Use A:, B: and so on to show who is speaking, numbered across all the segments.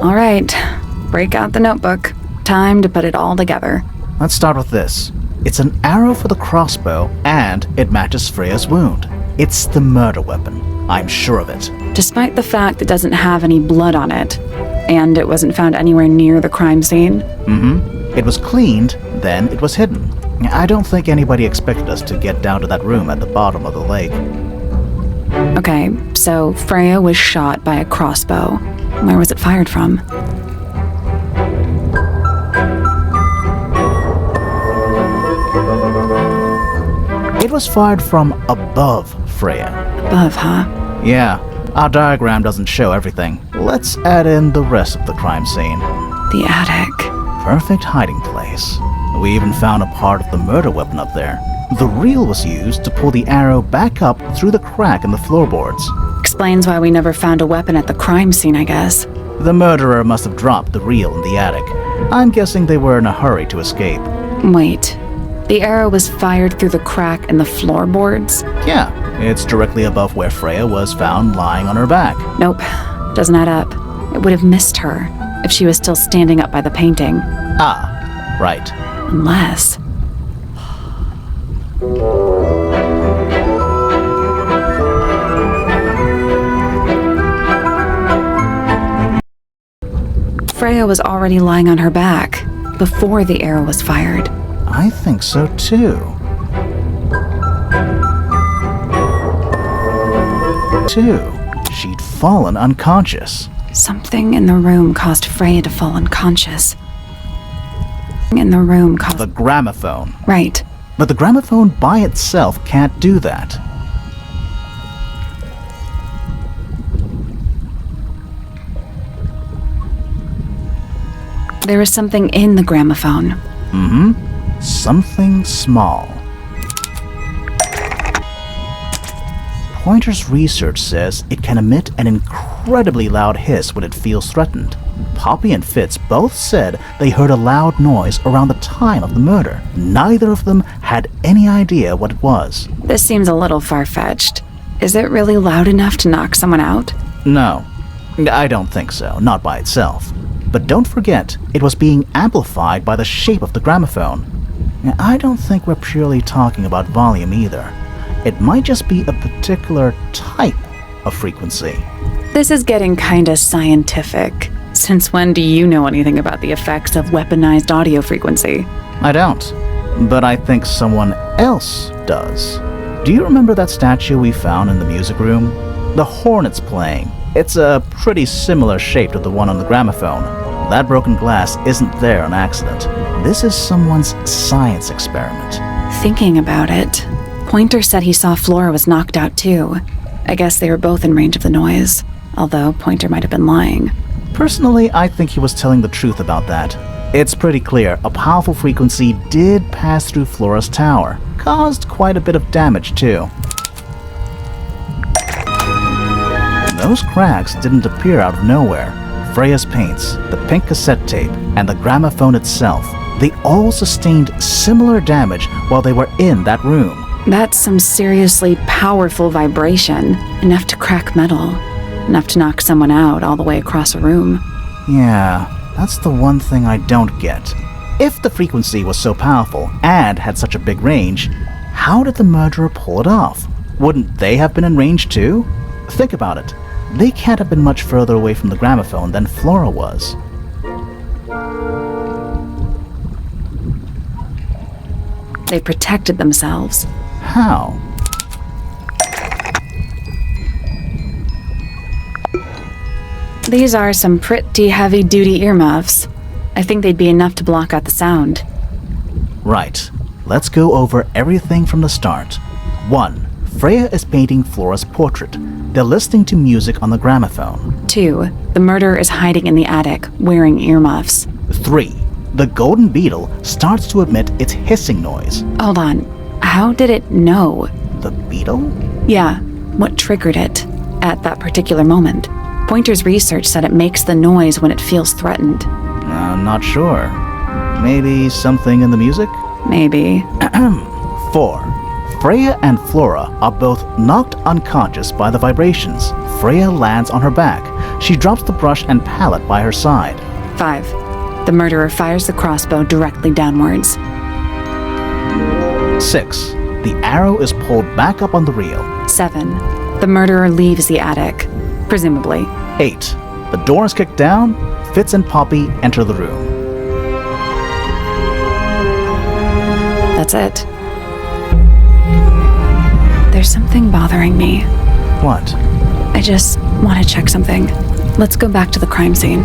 A: All right, break out the notebook. Time to put it all together.
B: Let's start with this. It's an arrow for the crossbow, and it matches Freya's wound. It's the murder weapon. I'm sure of it.
A: Despite the fact it doesn't have any blood on it, and it wasn't found anywhere near the crime scene?
B: It was cleaned, then it was hidden. I don't think anybody expected us to get down to that room at the bottom of the lake.
A: Okay, so Freya was shot by a crossbow. Where was it fired from?
B: It was fired from above Freya.
A: Above, huh?
B: Yeah, our diagram doesn't show everything. Let's add in the rest of the crime scene.
A: The attic.
B: Perfect hiding place. We even found a part of the murder weapon up there. The reel was used to pull the arrow back up through the crack in the floorboards.
A: Explains why we never found a weapon at the crime scene, I guess.
B: The murderer must have dropped the reel in the attic. I'm guessing they were in a hurry to escape.
A: Wait, the arrow was fired through the crack in the floorboards?
B: Yeah, it's directly above where Freya was found lying on her back.
A: Nope, doesn't add up. It would have missed her if she was still standing up by the painting.
B: Ah, right.
A: Unless... Freya was already lying on her back before the arrow was fired.
B: I think so too. She'd fallen unconscious.
A: Something in the room caused Freya to fall unconscious.
B: The gramophone.
A: Right.
B: But the gramophone by itself can't do that.
A: There was something in the gramophone.
B: Something small. Pointer's research says it can emit an incredibly loud hiss when it feels threatened. Poppy and Fitz both said they heard a loud noise around the time of the murder. Neither of them had any idea what it was.
A: This seems a little far-fetched. Is it really loud enough to knock someone out?
B: No, I don't think so, not by itself. But don't forget, it was being amplified by the shape of the gramophone. I don't think we're purely talking about volume either. It might just be a particular type of frequency.
A: This is getting kinda scientific. Since when do you know anything about the effects of weaponized audio frequency?
B: I don't, but I think someone else does. Do you remember that statue we found in the music room? The hornet's playing. It's a pretty similar shape to the one on the gramophone. That broken glass isn't there on accident. This is someone's science experiment.
A: Thinking about it, Pointer said he saw Flora was knocked out too. I guess they were both in range of the noise, although Pointer might have been lying.
B: Personally, I think he was telling the truth about that. It's pretty clear a powerful frequency did pass through Flora's tower. Caused quite a bit of damage too. Those cracks didn't appear out of nowhere. Freya's paints, the pink cassette tape, and the gramophone itself, they all sustained similar damage while they were in that room.
A: That's some seriously powerful vibration, enough to crack metal, enough to knock someone out all the way across a room.
B: Yeah, that's the one thing I don't get. If the frequency was so powerful and had such a big range, how did the murderer pull it off? Wouldn't they have been in range too? Think about it. They can't have been much further away from the gramophone than Flora was.
A: They protected themselves.
B: How?
A: These are some pretty heavy-duty earmuffs. I think they'd be enough to block out the sound.
B: Right. Let's go over everything from the start. 1. Freya is painting Flora's portrait. They're listening to music on the gramophone.
A: 2. The murderer is hiding in the attic, wearing earmuffs.
B: 3. The golden beetle starts to emit its hissing noise.
A: Hold on. How did it know?
B: The beetle?
A: Yeah. What triggered it at that particular moment? Pointer's research said it makes the noise when it feels threatened.
B: I'm not sure. Maybe something in the music?
A: Maybe.
B: 4. Freya and Flora are both knocked unconscious by the vibrations. Freya lands on her back. She drops the brush and palette by her side.
A: 5. The murderer fires the crossbow directly downwards.
B: 6. The arrow is pulled back up on the reel.
A: 7. The murderer leaves the attic, presumably.
B: 8. The door is kicked down. Fitz and Poppy enter the room.
A: That's it. There's something bothering me.
B: What?
A: I just want to check something. Let's go back to the crime scene.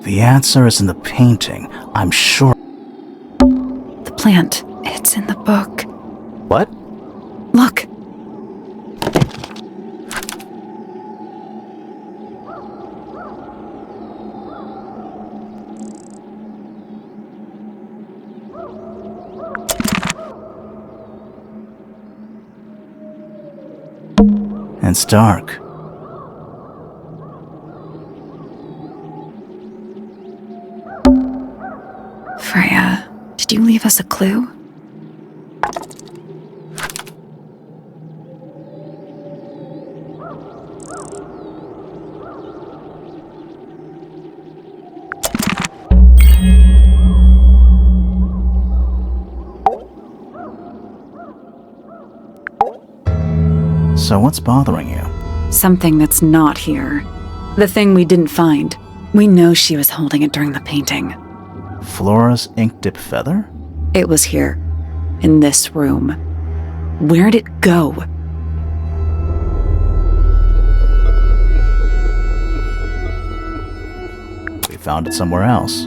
B: The answer is in the painting, I'm sure.
A: The plant. It's in the book.
B: What?
A: Look.
B: It's dark.
A: Freya, did you leave us a clue?
B: So what's bothering you?
A: Something that's not here. The thing we didn't find. We know she was holding it during the painting.
B: Flora's ink-dip feather?
A: It was here, in this room. Where'd it go?
B: We found it somewhere else.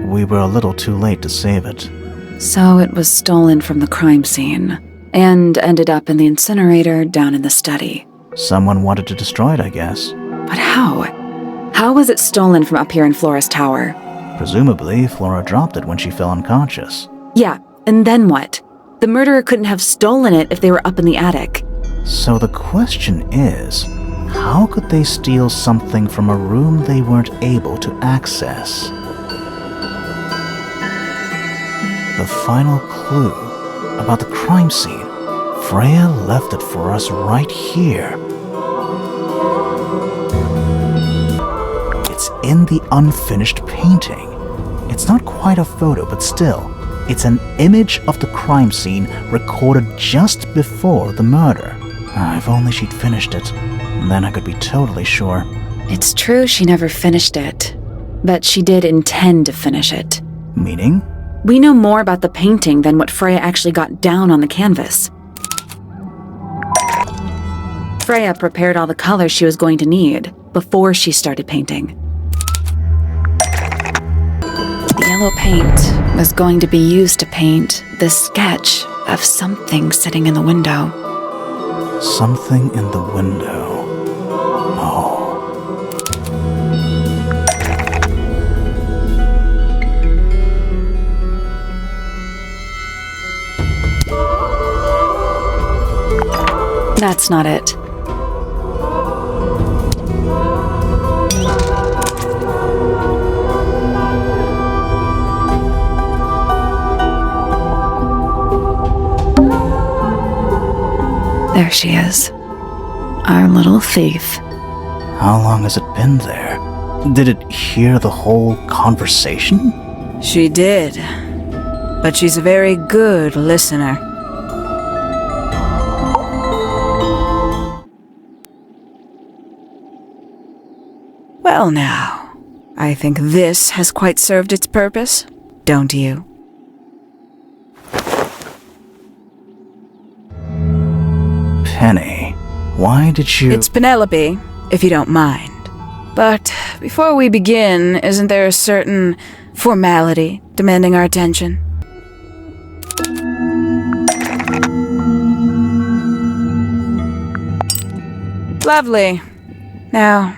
B: We were a little too late to save it.
A: So it was stolen from the crime scene, and ended up in the incinerator down in the study.
B: Someone wanted to destroy it, I guess.
A: But how? How was it stolen from up here in Flora's tower?
B: Presumably, Flora dropped it when she fell unconscious.
A: Yeah, and then what? The murderer couldn't have stolen it if they were up in the attic.
B: So the question is, how could they steal something from a room they weren't able to access? The final clue about the crime scene. Freya left it for us right here. It's in the unfinished painting. It's not quite a photo, but still, it's an image of the crime scene recorded just before the murder. If only she'd finished it, then I could be totally sure.
A: It's true she never finished it, but she did intend to finish it.
B: Meaning?
A: We know more about the painting than what Freya actually got down on the canvas. Freya prepared all the colors she was going to need before she started painting. The yellow paint was going to be used to paint the sketch of something sitting in the window.
B: Something in the window. Oh.
A: That's not it. There she is. Our little thief.
B: How long has it been there? Did it hear the whole conversation?
C: She did. But she's a very good listener. Well now, I think this has quite served its purpose, don't you?
B: Penny, why did you...
C: It's Penelope, if you don't mind. But before we begin, isn't there a certain formality demanding our attention? Lovely. Now,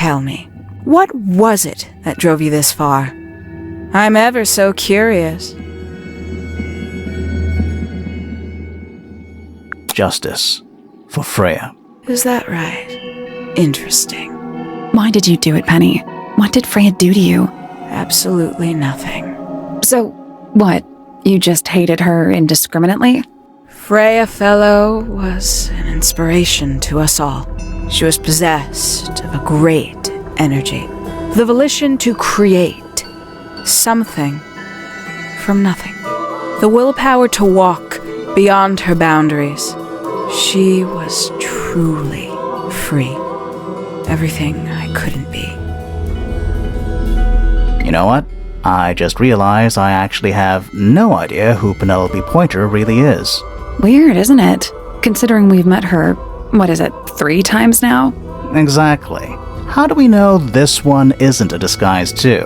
C: Tell me, what was it that drove you this far? I'm ever so curious.
B: Justice for Freya.
C: Is that right? Interesting.
A: Why did you do it, Penny? What did Freya do to you?
C: Absolutely nothing.
A: So, what? You just hated her indiscriminately?
C: Freya Fellow was an inspiration to us all. She was possessed of a great energy, the volition to create something from nothing, the willpower to walk beyond her boundaries. She was truly free. Everything I couldn't be.
B: You know what? I just realized I actually have no idea who Penelope Pointer really is.
A: Weird, isn't it? Considering we've met her, 3 times now?
B: Exactly. How do we know this one isn't a disguise too?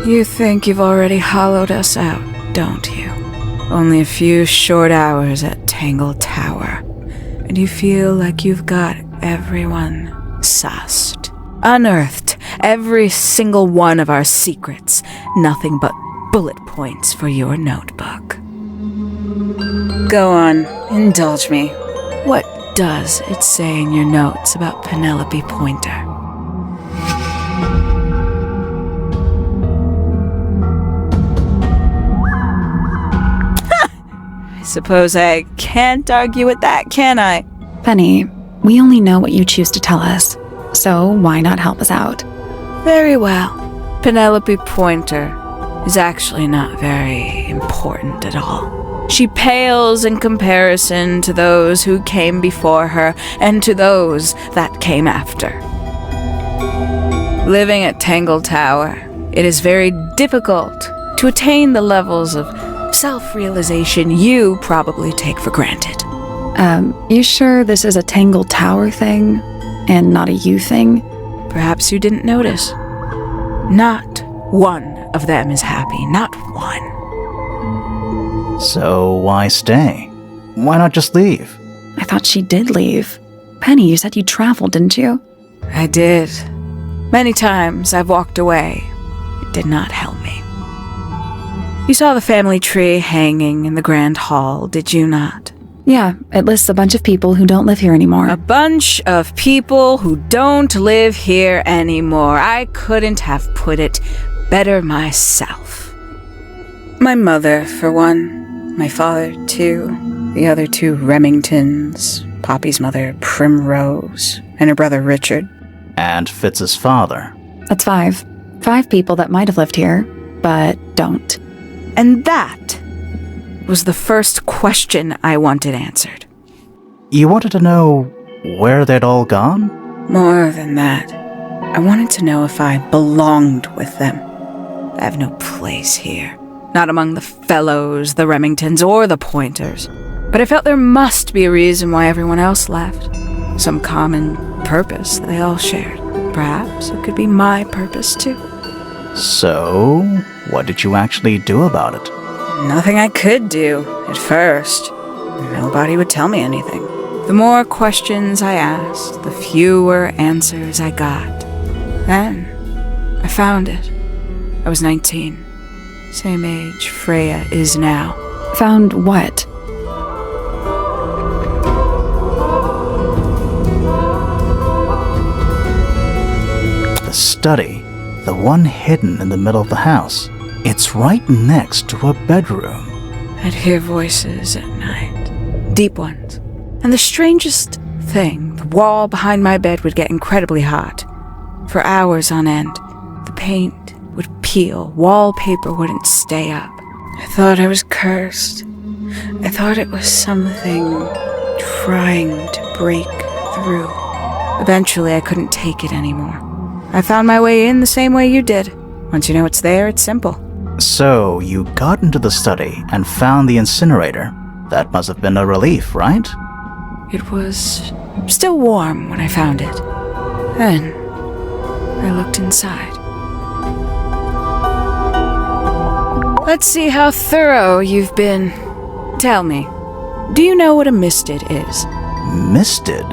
C: You think you've already hollowed us out, don't you? Only a few short hours at Tangle Tower, and you feel like you've got everyone sussed. Unearthed every single one of our secrets, nothing but bullet points for your notebook. Go on, indulge me. What does it say in your notes about Penelope Pointer? I suppose I can't argue with that, can I?
A: Penny, we only know what you choose to tell us, so why not help us out?
C: Very well. Penelope Pointer is actually not very important at all. She pales in comparison to those who came before her and to those that came after. Living at Tangle Tower, it is very difficult to attain the levels of self-realization you probably take for granted.
A: You sure this is a Tangle Tower thing and not a you thing?
C: Perhaps you didn't notice. Not one of them is happy, not one.
B: So why stay? Why not just leave?
A: I thought she did leave. Penny, you said you traveled, didn't you?
C: I did. Many times I've walked away. It did not help me. You saw the family tree hanging in the grand hall, did you not?
A: Yeah, it lists a bunch of people who don't live here anymore.
C: A bunch of people who don't live here anymore. I couldn't have put it better myself. My mother, for one. My father, too. The other 2 Remingtons. Poppy's mother, Primrose. And her brother, Richard.
B: And Fitz's father.
A: That's 5. 5 people that might have lived here, but don't.
C: And that was the first question I wanted answered.
B: You wanted to know where they'd all gone?
C: More than that, I wanted to know if I belonged with them. I have no place here. Not among the Fellows, the Remingtons, or the Pointers. But I felt there must be a reason why everyone else left. Some common purpose they all shared. Perhaps it could be my purpose too.
B: So, what did you actually do about it?
C: Nothing I could do, at first. Nobody would tell me anything. The more questions I asked, the fewer answers I got. Then, I found it. I was 19. Same age Freya is now.
A: Found what?
B: The study. The one hidden in the middle of the house. It's right next to a bedroom.
C: I'd hear voices at night. Deep ones. And the strangest thing, the wall behind my bed would get incredibly hot. For hours on end, the paint would peel, wallpaper wouldn't stay up. I thought I was cursed. I thought it was something trying to break through. Eventually, I couldn't take it anymore. I found my way in the same way you did. Once you know it's there, it's simple.
B: So, you got into the study and found the incinerator. That must have been a relief, right?
C: It was still warm when I found it. Then, I looked inside. Let's see how thorough you've been. Tell me, do you know what a misted is?
B: Misted?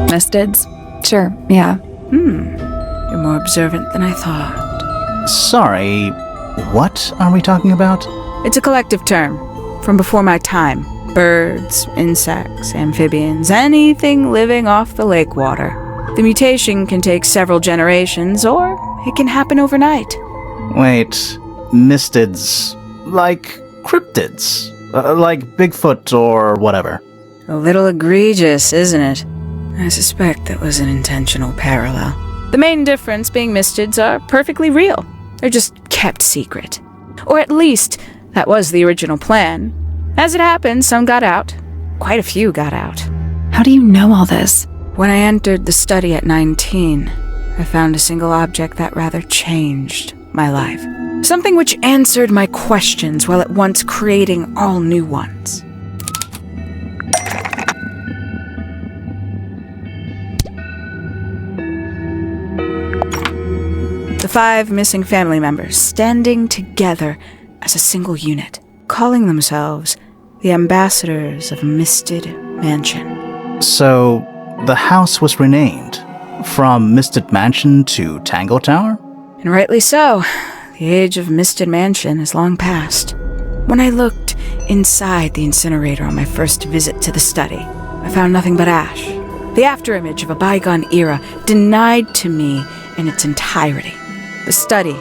A: Mistids? Sure, yeah.
C: You're more observant than I thought.
B: Sorry, what are we talking about?
C: It's a collective term from before my time. Birds, insects, amphibians, anything living off the lake water. The mutation can take several generations, or it can happen overnight.
B: Wait, mistids, like cryptids, like Bigfoot or whatever.
C: A little egregious, isn't it? I suspect that was an intentional parallel. The main difference being mistids are perfectly real. They're just kept secret. Or at least, that was the original plan. As it happened, some got out. Quite a few got out.
A: How do you know all this?
C: When I entered the study at 19, I found a single object that rather changed my life. Something which answered my questions while at once creating all new ones. The 5 missing family members standing together as a single unit, calling themselves the ambassadors of Misted Mansion.
B: So, the house was renamed from Misted Mansion to Tangle Tower?
C: And rightly so. The age of Misted Mansion is long past. When I looked inside the incinerator on my first visit to the study, I found nothing but ash. The afterimage of a bygone era denied to me in its entirety. The study,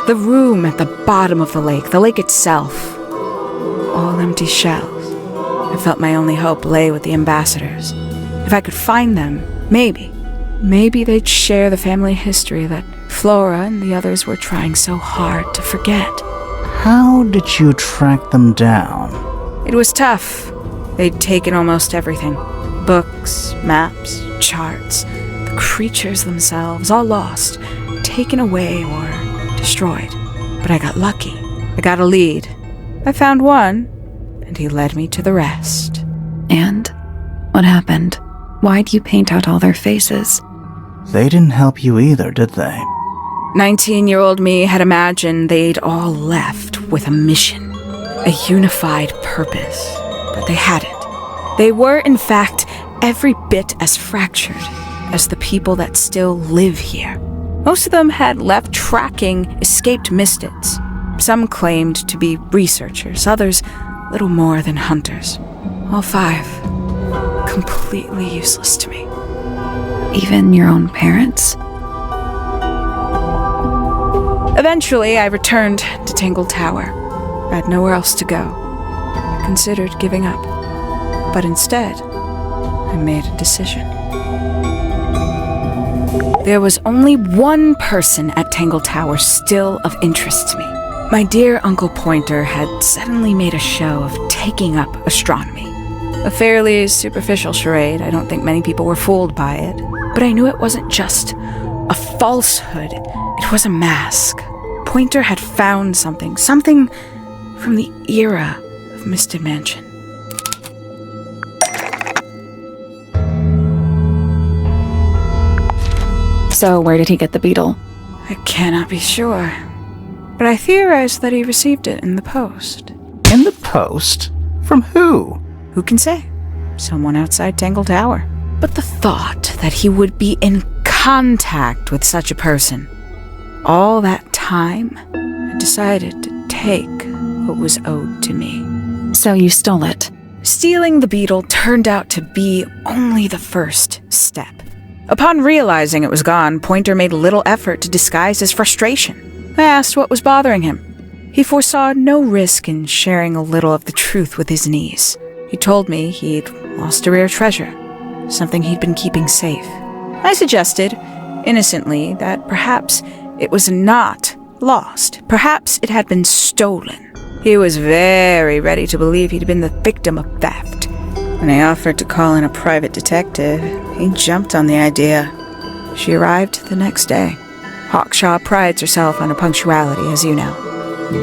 C: the room at the bottom of the lake itself, all empty shells. I felt my only hope lay with the ambassadors. If I could find them, maybe they'd share the family history that Flora and the others were trying so hard to forget.
B: How did you track them down?
C: It was tough. They'd taken almost everything. Books, maps, charts, the creatures themselves, all lost, taken away or destroyed. But I got lucky. I got a lead. I found one, and he led me to the rest.
A: And? What happened? Why'd you paint out all their faces?
B: They didn't help you either, did they?
C: 19-year-old me had imagined they'd all left with a mission, a unified purpose, but they hadn't. They were, in fact, every bit as fractured as the people that still live here. Most of them had left tracking escaped mistids. Some claimed to be researchers, others little more than hunters. All 5, completely useless to me.
A: Even your own parents?
C: Eventually, I returned to Tangle Tower. I had nowhere else to go. I considered giving up. But instead, I made a decision. There was only one person at Tangle Tower still of interest to me. My dear Uncle Pointer had suddenly made a show of taking up astronomy. A fairly superficial charade. I don't think many people were fooled by it. But I knew it wasn't just a falsehood. It was a mask. Pointer had found something from the era of Misted Mansion.
A: So where did he get the beetle?
C: I cannot be sure, but I theorize that he received it in the post.
B: In the post? From who?
C: Who can say? Someone outside Tangle Tower. But the thought that he would be in contact with such a person, all that time, I decided to take what was owed to me.
A: So you stole it.
C: Stealing the beetle turned out to be only the first step. Upon realizing it was gone, Pointer made little effort to disguise his frustration. I asked what was bothering him. He foresaw no risk in sharing a little of the truth with his niece. He told me he'd lost a rare treasure, something he'd been keeping safe. I suggested, innocently, that perhaps it was not lost. Perhaps it had been stolen. He was very ready to believe he'd been the victim of theft. When I offered to call in a private detective, he jumped on the idea. She arrived the next day. Hawkshaw prides herself on her punctuality, as you know.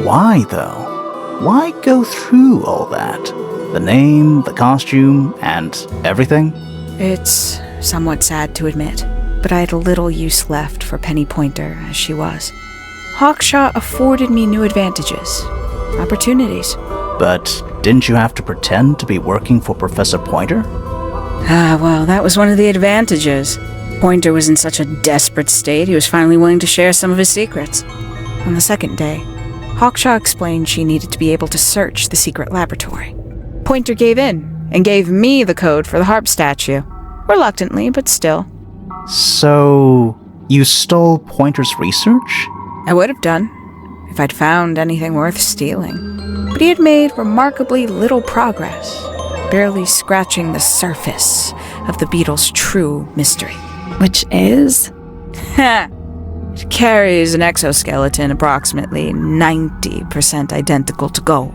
B: Why, though? Why go through all that? The name, the costume, and everything?
C: It's somewhat sad to admit, but I had little use left for Penny Pointer as she was. Hawkshaw afforded me new advantages, opportunities.
B: But didn't you have to pretend to be working for Professor Pointer?
C: Well, that was one of the advantages. Pointer was in such a desperate state, he was finally willing to share some of his secrets. On the second day, Hawkshaw explained she needed to be able to search the secret laboratory. Pointer gave in and gave me the code for the harp statue. Reluctantly, but still.
B: So, you stole Pointer's research?
C: I would have done, if I'd found anything worth stealing. But he had made remarkably little progress, barely scratching the surface of the beetle's true mystery.
A: Which is?
C: It carries an exoskeleton approximately 90% identical to gold.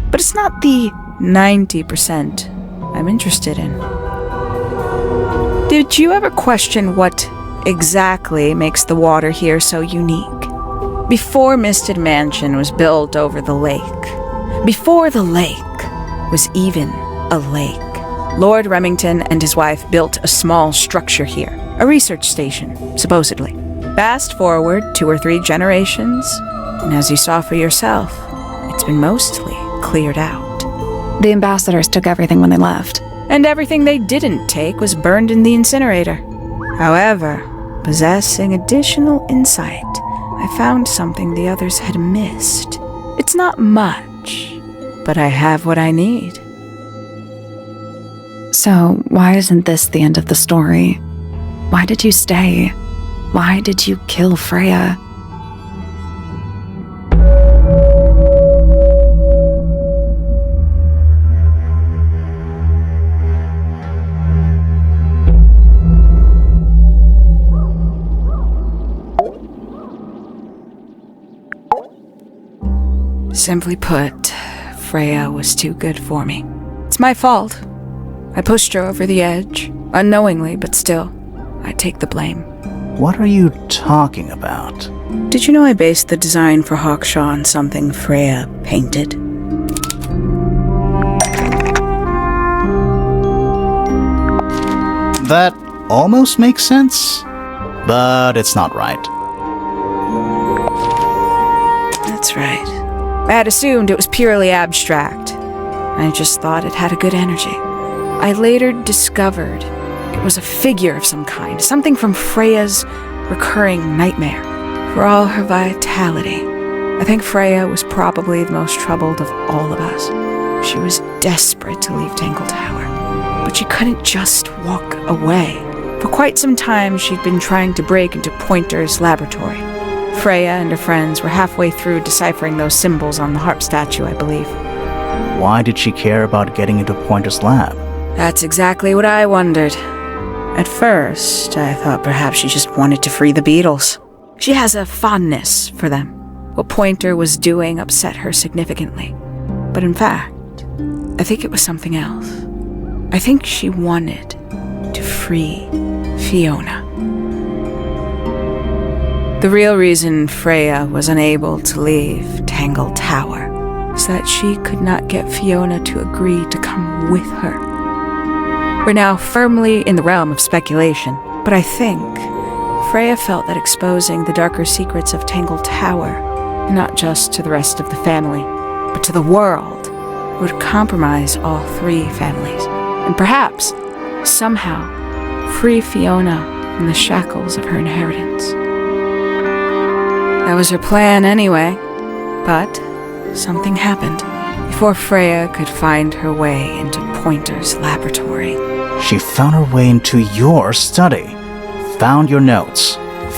C: But it's not the 90% I'm interested in. Did you ever question what exactly makes the water here so unique? Before Misted Mansion was built over the lake, before the lake was even a lake, Lord Remington and his wife built a small structure here, a research station, supposedly. Fast forward 2 or 3 generations, and as you saw for yourself, it's been mostly cleared out.
A: The ambassadors took everything when they left.
C: And everything they didn't take was burned in the incinerator. However, possessing additional insight, I found something the others had missed. It's not much, but I have what I need.
A: So, why isn't this the end of the story? Why did you stay? Why did you kill Freya?
C: Simply put, Freya was too good for me. It's my fault. I pushed her over the edge, unknowingly, but still, I take the blame.
B: What are you talking about?
C: Did you know I based the design for Hawkshaw on something Freya painted?
B: That almost makes sense, but it's not right.
C: That's right. I had assumed it was purely abstract. I just thought it had a good energy. I later discovered it was a figure of some kind, something from Freya's recurring nightmare. For all her vitality, I think Freya was probably the most troubled of all of us. She was desperate to leave Tangle Tower, but she couldn't just walk away. For quite some time, she'd been trying to break into Pointer's laboratory. Freya and her friends were halfway through deciphering those symbols on the harp statue, I believe.
B: Why did she care about getting into Pointer's lab?
C: That's exactly what I wondered. At first, I thought perhaps she just wanted to free the beetles. She has a fondness for them. What Pointer was doing upset her significantly. But in fact, I think it was something else. I think she wanted to free Fiona. The real reason Freya was unable to leave Tangle Tower is that she could not get Fiona to agree to come with her. We're now firmly in the realm of speculation, but I think Freya felt that exposing the darker secrets of Tangle Tower, not just to the rest of the family, but to the world, would compromise all 3 families, and perhaps, somehow, free Fiona from the shackles of her inheritance. That was her plan anyway, but something happened before Freya could find her way into Pointer's laboratory.
B: She found her way into your study, found your notes,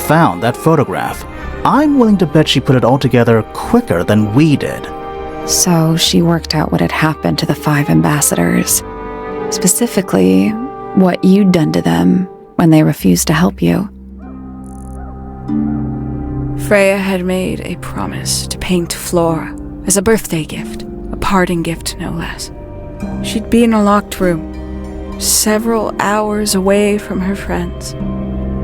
B: found that photograph. I'm willing to bet she put it all together quicker than we did.
A: So she worked out what had happened to the 5 ambassadors. Specifically, what you'd done to them when they refused to help you.
C: Freya had made a promise to paint Flora as a birthday gift, a parting gift no less. She'd be in a locked room, several hours away from her friends.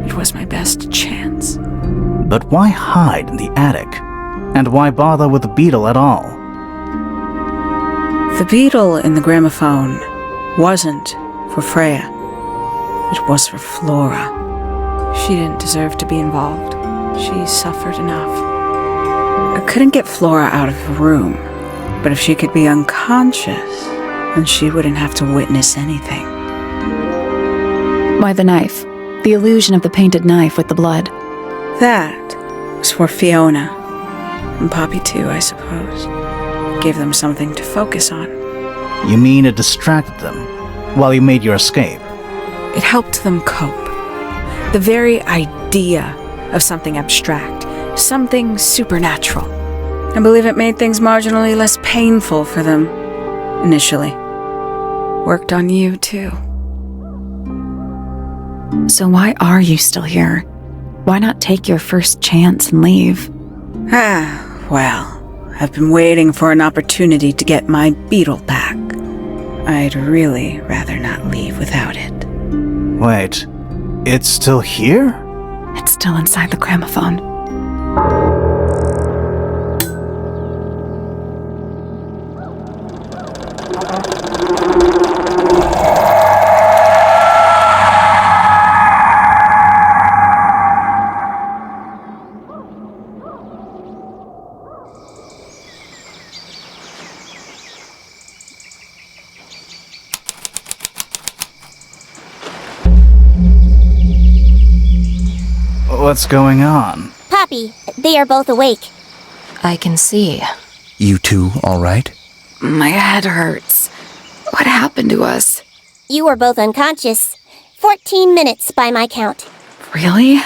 C: It was my best chance.
B: But why hide in the attic? And why bother with the beetle at all?
C: The beetle in the gramophone wasn't for Freya. It was for Flora. She didn't deserve to be involved. She suffered enough. I couldn't get Flora out of the room, but if she could be unconscious, then she wouldn't have to witness anything.
A: Why the knife? The illusion of the painted knife with the blood.
C: That was for Fiona. And Poppy too, I suppose. Gave them something to focus on.
B: You mean it distracted them while you made your escape?
C: It helped them cope. The very idea of something abstract, something supernatural. I believe it made things marginally less painful for them, initially. Worked on you, too.
A: So why are you still here? Why not take your first chance and leave?
C: Well, I've been waiting for an opportunity to get my beetle back. I'd really rather not leave without it.
B: Wait, it's still here?
A: It's still inside the gramophone.
B: What's going on?
D: Poppy, they are both awake.
E: I can see.
F: You two all right?
A: My head hurts. What happened to us?
D: You were both unconscious. 14 minutes by my count.
A: Really?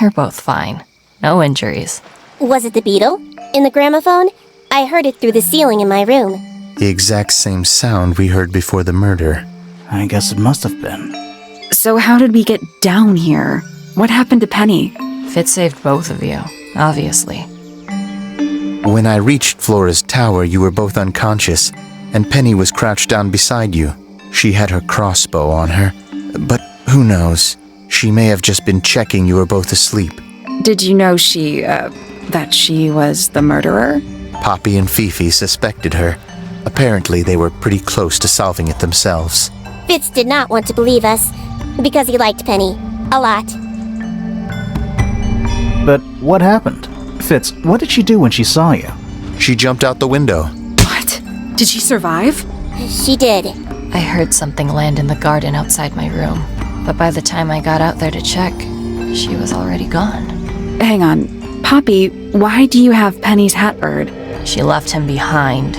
E: You're both fine. No injuries.
D: Was it the beetle? In the gramophone? I heard it through the ceiling in my room.
F: The exact same sound we heard before the murder.
B: I guess it must have been.
A: So how did we get down here? What happened to Penny?
E: Fitz saved both of you, obviously.
F: When I reached Flora's tower, you were both unconscious, and Penny was crouched down beside you. She had her crossbow on her, but who knows? She may have just been checking you were both asleep.
A: Did you know that she was the murderer?
F: Poppy and Fifi suspected her. Apparently, they were pretty close to solving it themselves.
D: Fitz did not want to believe us, because he liked Penny. A lot.
B: But what happened? Fitz, what did she do when she saw you?
F: She jumped out the window.
A: What? Did she survive?
D: She did.
E: I heard something land in the garden outside my room, but by the time I got out there to check, she was already gone.
A: Hang on. Poppy, why do you have Penny's hat bird?
E: She left him behind.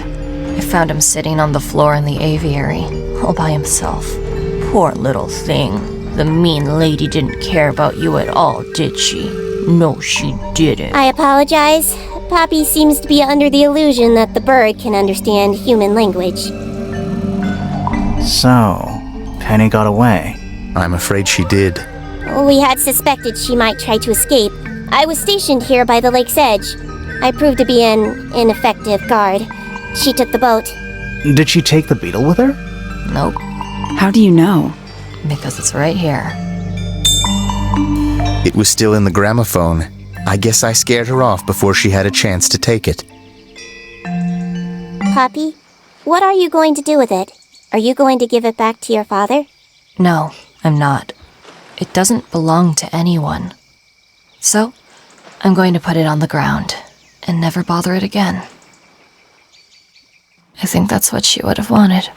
E: I found him sitting on the floor in the aviary, all by himself. Poor little thing. The mean lady didn't care about you at all, did she? No, she didn't.
D: I apologize. Poppy seems to be under the illusion that the bird can understand human language.
B: So, Penny got away.
F: I'm afraid she did.
D: We had suspected she might try to escape. I was stationed here by the lake's edge. I proved to be an ineffective guard. She took the boat.
B: Did she take the beetle with her?
E: Nope,
A: How do you know?
E: because it's right here.
F: It was still in the gramophone. I guess I scared her off before she had a chance to take it.
D: Poppy, what are you going to do with it? Are you going to give it back to your father?
E: No, I'm not. It doesn't belong to anyone. So, I'm going to put it on the ground and never bother it again. I think that's what she would have wanted.